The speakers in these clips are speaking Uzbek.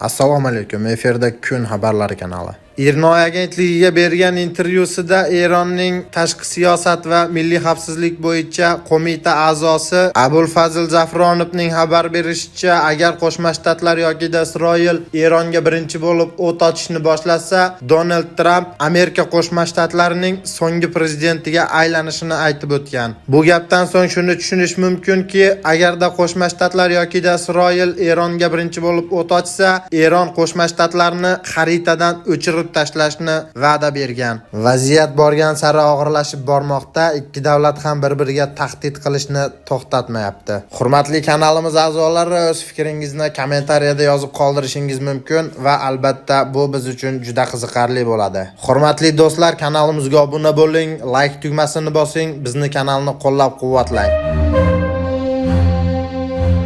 Assalomu alaykum. Efirda kun xabarlari kanali. Irnoy agentligiga bergan intervyusida Eronning tashqi siyosat va milliy xavfsizlik bo'yicha qo'mita a'zosi Abulfazl Zafronovning xabar berishicha, agar Qo'shma Shtatlar yoki Isroil Eronga birinchi bo'lib o't ochishni boshlasa, Donald Tramp Amerika Qo'shma Shtatlarining so'nggi prezidentiga aylanishini aytib o'tgan. Bu gapdan so'ng shuni tushunish mumkinki, agarda Qo'shma Shtatlar yoki Isroil Eronga birinchi bo'lib o't ochsa, Eron Qo'shma Shtatlarni xaritadan o'chirib tashlashni va'da bergan. Vaziyat borgan sari og'irlashib bormoqda. Ikki davlat ham bir-biriga tahdid qilishni to'xtatmayapti. Hurmatli kanalimiz a'zolari, o'z fikringizni kommentariyada yozib qoldirishingiz mumkin va albatta bu biz uchun juda qiziqarli bo'ladi. Hurmatli do'stlar, kanalimizga obuna bo'ling, like tugmasini bosing, bizni kanalni qo'llab-quvvatlang.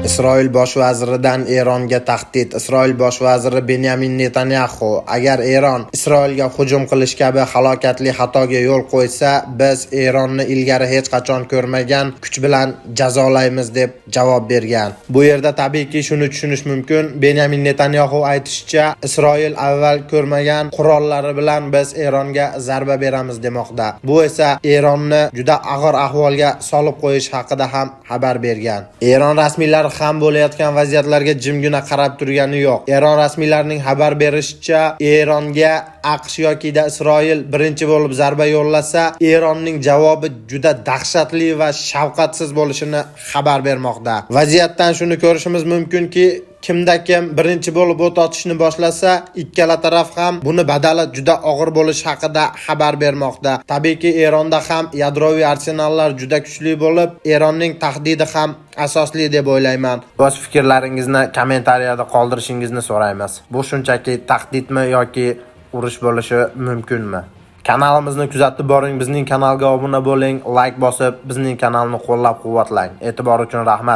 Isroil bosh vaziridan Eronga tahdid. Isroil bosh vaziri Benyamin Netanyahu: agar Eron Isroilga hujum qilish kabi halokatli xatoga yo'l qo'ysa, biz Eronni ilgari hech qachon ko'rmagan kuch bilan jazolaymiz deb javob bergan. Bu yerda tabiiyki shuni tushunish mumkin. Benyamin Netanyahu aytishicha, Isroil avval ko'rmagan qurollari bilan biz Eronga zarba beramiz demoqda. Bu esa Eronni juda og'ir ahvolga solib qo'yish haqida ham xabar bergan. Eron rasmiylari ham bo'layotgan vaziyatlarga jimgina qarab turgani yo'q. Eron rasmiylarining xabar berishicha, Eronga AQSh yoki Isroil birinchi bo'lib zarba yo'llasa, Eronning javobi juda dahshatli va shafqatsiz bo'lishini xabar bermoqda. Vaziyatdan shuni ko'rishimiz mumkinki, kimda kim birinchi bo'lib o't ochishni boshlasa, ikkala taraf ham buni badali juda og'ir bo'lishi haqida xabar bermoqda. Tabiiyki Eronda ham yadroviy arsenallar juda kuchli bo'lib, Eronning tahdidi ham asosli deb o'ylayman. O'z fikrlaringizni kommentariyada qoldirishingizni so'raymiz. Bu shunchaki tahdidmi yoki urush bo'lishi mumkinmi? Kanalimizni kuzatib boring, bizning kanalga obuna bo'ling, like bosib, bizning kanalni qo'llab-quvvatlang. E'tibor uchun rahmat.